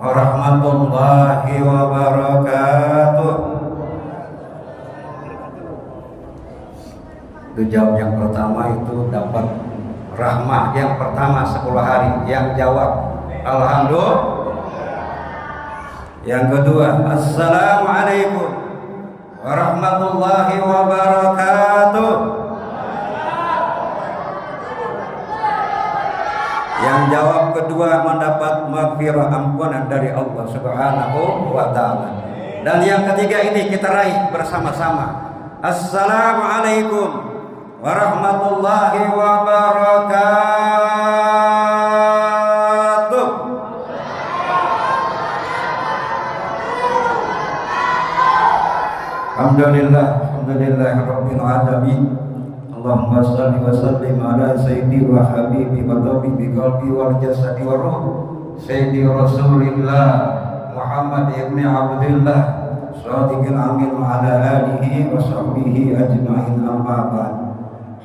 warahmatullahi wabarakatuh. Itu jawab yang pertama itu dapat rahmah yang pertama 10 hari. Yang jawab alhamdulillah. Yang kedua assalamualaikum warahmatullahi wabarakatuh. Yang jawab kedua mendapat maghfirah, ampunan dari Allah Subhanahu wa taala. Dan yang ketiga ini kita raih bersama-sama. Assalamualaikum warahmatullahi wabarakatuh. Alhamdulillah rabbil alamin. Allahumma shalli wa sallim ala sayyidi wa habibi wa tabibi qalbi wal jasadi wa ruh sayyidi Rasulillah Muhammad ibn Abdullah shadiqil amin wa ala alihi wa sahbihi ajma'in, amma ba'd.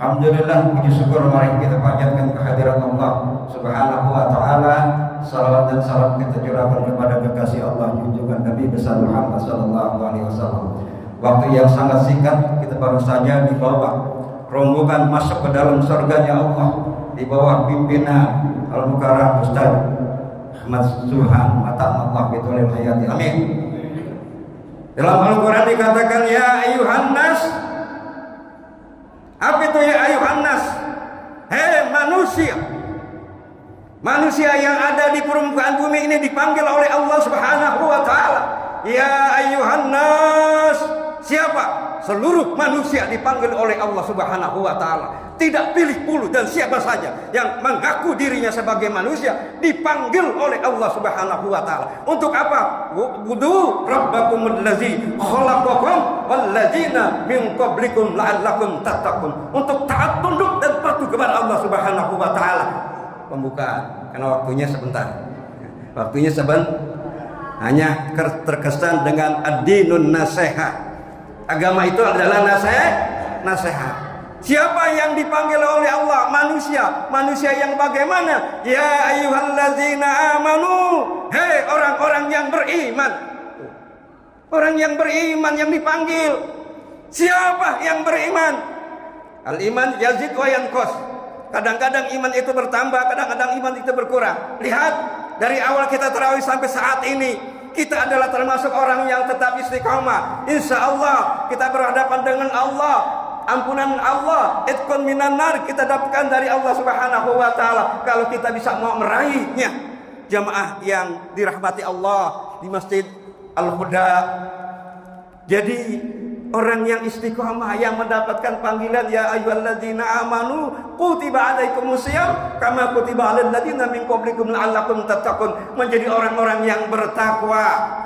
Alhamdulillah, puji syukur mari kita panjatkan kehadirat Allah Subhanahu wa taala. Salawat dan salam kita curahkan kepada kekasih Allah junjungan Nabi besar Muhammad sallallahu alaihi wasallam. Waktu yang sangat singkat kita baru saja dibawa rombongan masuk ke dalam surganya Allah di bawah pimpinan Al-Mukarram Ustaz Ahmad Subhan mata Allah bitulil hayati. Amin. Dalam Al-Quran dikatakan ya ayuhan nas. Apa itu ya ayuhan nas? Hei manusia. Manusia yang ada di permukaan bumi ini dipanggil oleh Allah Subhanahu wa taala. Ya ayuhan nas. Siapa? Seluruh manusia dipanggil oleh Allah Subhanahu wa taala. Tidak pilih bulu dan siapa saja yang mengaku dirinya sebagai manusia dipanggil oleh Allah Subhanahu wa taala. Untuk apa? Ubudu rabbakumul ladzi khalaqakum walladzina min qablikum la'allakum tattaqun. Untuk taat tunduk dan patuh kepada Allah Subhanahu wa taala. Pembukaan karena waktunya sebentar. Waktunya sebentar. Hanya terkesan dengan ad-dinun nasiha. Agama itu adalah nasihat. Siapa yang dipanggil oleh Allah? Manusia yang bagaimana? Ya ayyuhallazina amanu. Hei orang-orang yang beriman. Orang yang beriman yang dipanggil. Siapa yang beriman? Al-iman yazid wa yanqus. Kadang-kadang iman itu bertambah, kadang-kadang iman itu berkurang. Lihat dari awal kita tarawih sampai saat ini, kita adalah termasuk orang yang tetap istiqamah. Insya Allah kita berhadapan dengan Allah. Ampunan Allah, itqun minan nar kita dapatkan dari Allah Subhanahu wa taala kalau kita bisa mau meraihnya. Jamaah yang dirahmati Allah di Masjid Al-Huda. Jadi orang yang istiqamah yang mendapatkan panggilan ya ayyuhalladzina amanu kutiba alaikumusiyam kama kutiba alal ladzina min qablikum la'allakum tattaqun. Menjadi orang-orang yang bertakwa.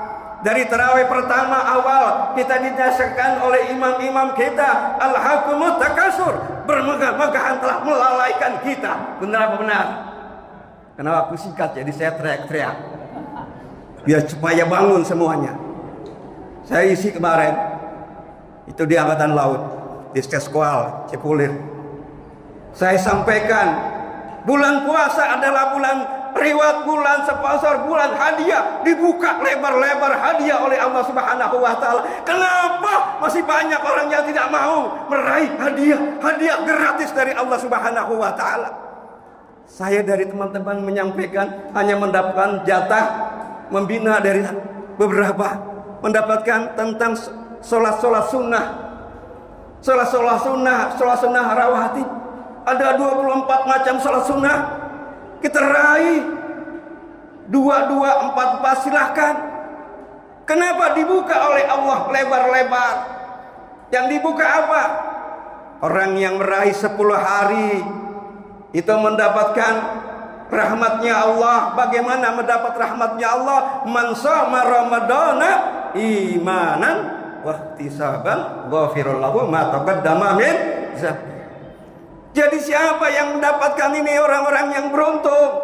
Dari tarawih pertama awal kita didasarkan oleh imam-imam kita al-hakumut takasur, bermegah-megahan telah melalaikan kita. Benar apa benar? Karena waktu singkat jadi saya teriak-teriak biar supaya bangun semuanya. Saya isi kemarin itu di Angkatan Laut di Skeskual Cipulir. Saya sampaikan bulan puasa adalah bulan riwayat, bulan sponsor, bulan hadiah, dibuka lebar-lebar hadiah oleh Allah Subhanahu wa taala. Kenapa masih banyak orang yang tidak mau meraih hadiah gratis dari Allah Subhanahu wa taala? Saya dari teman-teman menyampaikan hanya mendapatkan jatah membina dari beberapa, mendapatkan tentang sholat sunnah. Sholat sunnah rawatib. Ada 24 macam sholat sunnah. Kita raih 2244 silahkan. Kenapa dibuka oleh Allah lebar-lebar? Yang dibuka apa? Orang yang meraih 10 hari itu mendapatkan rahmatnya Allah. Bagaimana mendapat rahmatnya Allah? Man shoma ramadhana imanan wa ihtisaban ghafirallahu lahu ma taqaddama min dzambi. Jadi siapa yang mendapatkan ini? Orang-orang yang beruntung.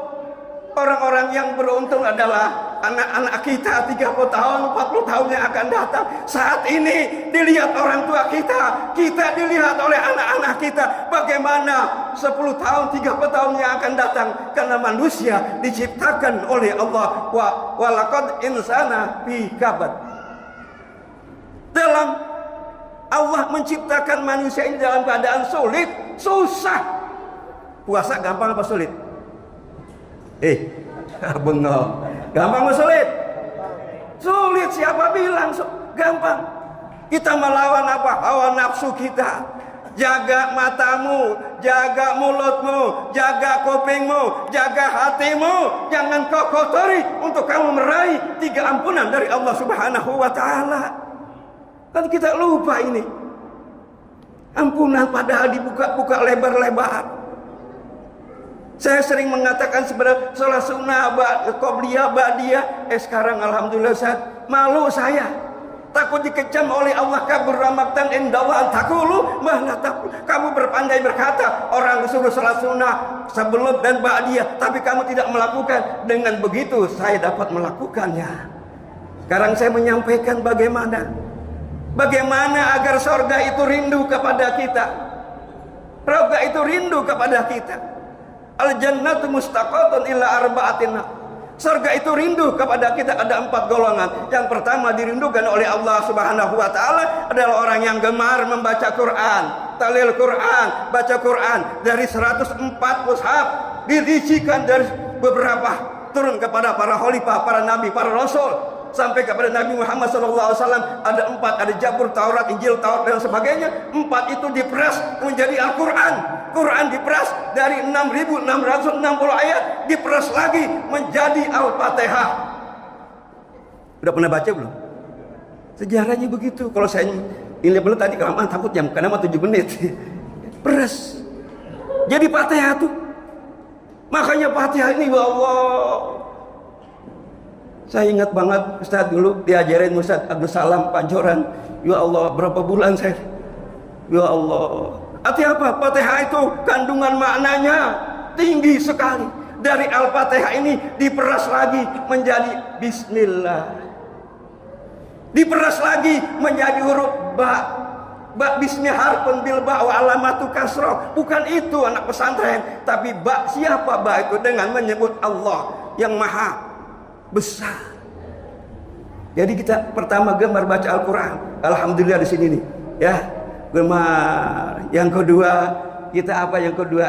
Orang-orang yang beruntung adalah anak-anak kita 30 tahun, 40 tahun yang akan datang. Saat ini dilihat orang tua kita, kita dilihat oleh anak-anak kita. Bagaimana 10 tahun, 30 tahun yang akan datang? Karena manusia diciptakan oleh Allah. Walaqad insana fi kabad. Dalam Allah menciptakan manusia ini dalam keadaan sulit, susah. Puasa gampang apa sulit? Bengong. Gampang atau sulit? Sulit. Siapa bilang gampang? Kita melawan apa? Hawa nafsu kita. Jaga matamu, jaga mulutmu, jaga kupingmu, jaga hatimu. Jangan kau kotori untuk kamu meraih 3 ampunan dari Allah Subhanahu wa Ta'ala. Kan kita lupa ini. Ampunan padahal dibuka-buka lebar-lebar. Saya sering mengatakan sebenarnya sholat sunnah, qobliyah, ba'diyah. Sekarang alhamdulillah malu saya. Takut dikecam oleh Allah. Kabur ramaktan indallah takulu. Kamu berpandai berkata orang disuruh sholat sunnah sebelum dan ba'diyah, tapi kamu tidak melakukan. Dengan begitu saya dapat melakukannya. Sekarang saya menyampaikan bagaimana agar surga itu rindu kepada kita. Surga itu rindu kepada kita. Al-jannatu mustaqatun illa arba'atin. Surga itu rindu kepada kita. Ada 4 golongan. Yang pertama dirindukan oleh Allah Subhanahu wa Ta'ala adalah orang yang gemar membaca Quran, talil Quran, baca Quran. Dari 104 mushaf dirisikan dari beberapa turun kepada para khalifah, para nabi, para rasul, sampai kepada Nabi Muhammad SAW. Ada 4, ada Zabur, Taurat, Injil, Taurat dan sebagainya. 4 itu diperas menjadi Al-Quran. Quran diperas dari 6.660 ayat, diperas lagi menjadi Al-Fatihah. Udah pernah baca belum? Sejarahnya begitu. Kalau saya ini belum tadi kelamaan takut jam karena 7 menit. Peras jadi Fatihah tuh. Makanya Fatihah ini ya Allah. Saya ingat banget Ustaz dulu diajarin Ustaz Abdul Salam Pancoran. Ya Allah, berapa bulan saya. Ya Allah. Artinya apa? Fatihah itu kandungan maknanya tinggi sekali. Dari Al-Fatihah ini diperas lagi menjadi Bismillah. Diperas lagi menjadi huruf ba. Ba bismi harfun bil ba wa alamatu kasroh. Bukan itu anak pesantren, tapi ba. Siapa ba itu? Dengan menyebut Allah yang maha besar. Jadi kita pertama gemar baca Al-Quran. Alhamdulillah di sini nih, ya. Gemar. Yang kedua, kita apa yang kedua?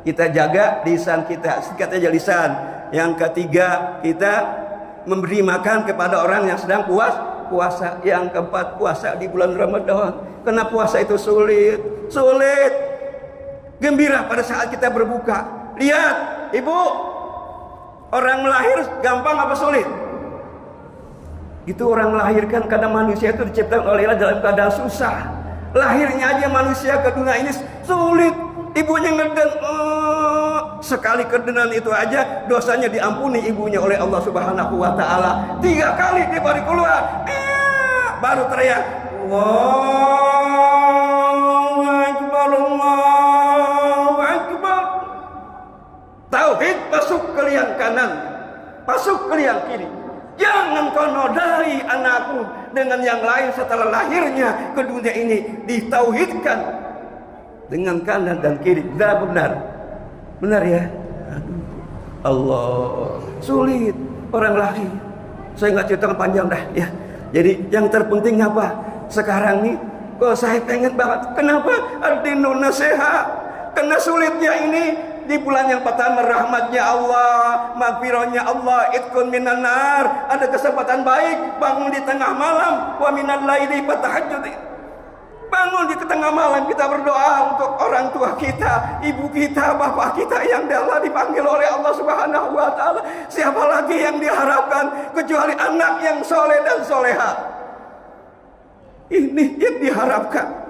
Kita jaga lisan kita, sikat aja lisan. Yang ketiga, kita memberi makan kepada orang yang sedang puasa. Yang keempat, puasa di bulan Ramadan. Karena puasa itu sulit. Gembira pada saat kita berbuka. Lihat, Ibu, orang melahir gampang apa sulit? Itu orang melahirkan karena manusia itu diciptakan oleh Allah dalam keadaan susah. Lahirnya aja manusia ke dunia ini sulit. Ibunya ngeden, sekali kedenan itu aja dosanya diampuni ibunya oleh Allah Subhanahu wa Ta'ala. 3 kali dia baru keluar, baru teriak Allahu Akbar, Allahu Akbar. Tauhid masuk ke liang kanan, masuk ke liang kiri. Jangan kau nodai anakmu dengan yang lain setelah lahirnya ke dunia ini. Ditauhidkan dengan kanan dan kiri. Benar ya. Allah, sulit orang lahir. Saya nggak cerita panjang dah ya. Jadi yang terpenting apa? Sekarang nih kok saya pengen banget. Kenapa? Adinu nasihat. Karena sulitnya ini di bulan yang pertama rahmatnya Allah, maghfirahnya Allah, itqun minan nar. Ada kesempatan baik, bangun di tengah malam, wa minal laili fatahajjud. Bangun di tengah malam kita berdoa untuk orang tua kita, ibu kita, bapak kita yang telah dipanggil oleh Allah Subhanahu wa Ta'ala. Siapa lagi yang diharapkan kecuali anak yang soleh dan soleha? Ini yang diharapkan.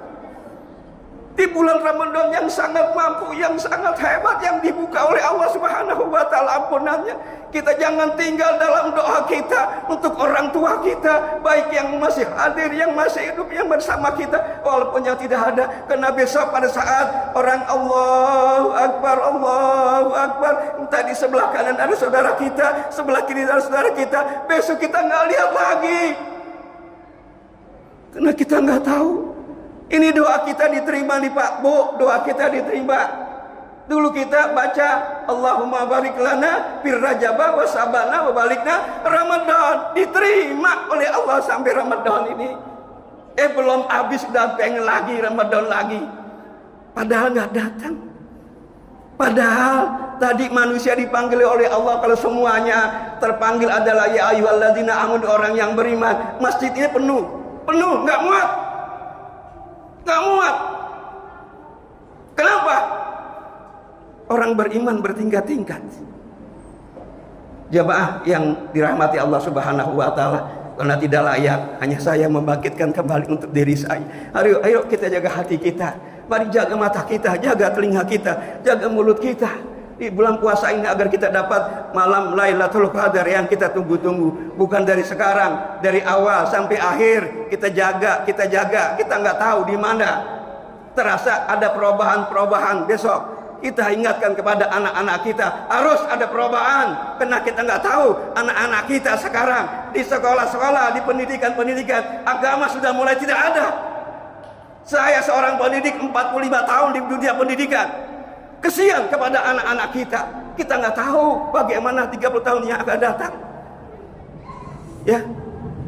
Di bulan Ramadan yang sangat mampu, yang sangat hebat, yang dibuka oleh Allah Subhanahu wa Ta'ala ampunannya. Kita jangan tinggal dalam doa kita untuk orang tua kita, baik yang masih hadir, yang masih hidup, yang bersama kita, walaupun yang tidak ada. Karena besok pada saat orang Allahu Akbar, Allahu Akbar. Tadi sebelah kanan ada saudara kita, sebelah kiri ada saudara kita. Besok kita nggak lihat lagi. Karena kita nggak tahu. Ini doa kita diterima nih Pak Bu, doa kita diterima. Dulu kita baca Allahumma barik lana fir rajaba wa sabana wa balikna Ramadan, diterima oleh Allah sampai Ramadan ini. Belum habis udah pengen lagi Ramadan lagi. Padahal nggak datang. Padahal tadi manusia dipanggil oleh Allah, kalau semuanya terpanggil adalah ya ayyuhalladzina amanu, orang yang beriman. Masjid ini penuh, nggak muat. Kenapa? Orang beriman bertingkat-tingkat. Jamaah yang dirahmati Allah Subhanahu wa taala, karena tidak layak hanya saya membangkitkan kembali untuk diri saya. Ayo kita jaga hati kita. Mari jaga mata kita, jaga telinga kita, jaga mulut kita. Di bulan puasa ini agar kita dapat malam Lailatul Qadar yang kita tunggu-tunggu. Bukan dari sekarang, dari awal sampai akhir kita jaga. Kita nggak tahu di mana terasa ada perubahan besok. Kita ingatkan kepada anak-anak kita, harus ada perubahan. Karena kita nggak tahu anak-anak kita sekarang di sekolah-sekolah, di pendidikan agama sudah mulai tidak ada. Saya seorang pendidik 45 tahun di dunia pendidikan. Kesian kepada anak-anak kita. Kita nggak tahu bagaimana 30 tahun yang akan datang. Ya,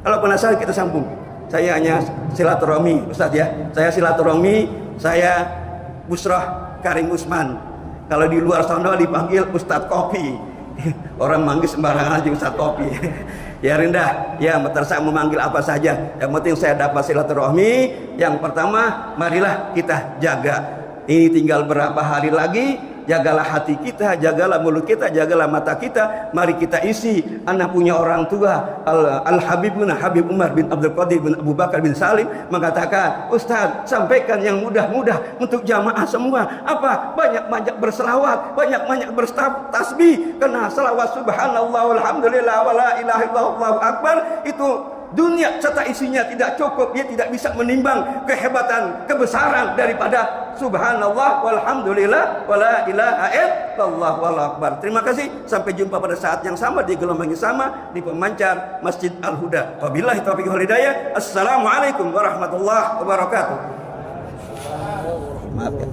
kalau penasaran kita sambung. Saya hanya silaturahmi, Ustaz ya. Saya silaturahmi, saya Busroh Karim Usman. Kalau di luar sana dipanggil Ustadz Kopi. Orang manggil sembarangan aja Ustadz Kopi. Ya rendah, ya terserah memanggil apa saja. Yang penting saya dapat silaturahmi. Yang pertama, marilah kita jaga. Ini tinggal berapa hari lagi. Jagalah hati kita, jagalah mulut kita, jagalah mata kita. Mari kita isi. Anak punya orang tua, Al-Habibuna Habib Umar bin Abdul Qadir bin Abu Bakar bin Salim mengatakan, Ustaz, sampaikan yang mudah-mudah untuk jamaah semua. Apa? Banyak-banyak berselawat, banyak-banyak bertasbih. Karena selawat subhanallah walhamdulillah wala ilaha illallah Allahu akbar itu dunia serta isinya tidak cukup, dia tidak bisa menimbang kehebatan, kebesaran daripada subhanallah walhamdulillah wala ilaha illallah wallahu akbar. Terima kasih, sampai jumpa pada saat yang sama di gelombang yang sama di pemancar Masjid Al-Huda. Wabillahi taufiq wal hidayah. Assalamualaikum warahmatullahi wabarakatuh. Maaf ya.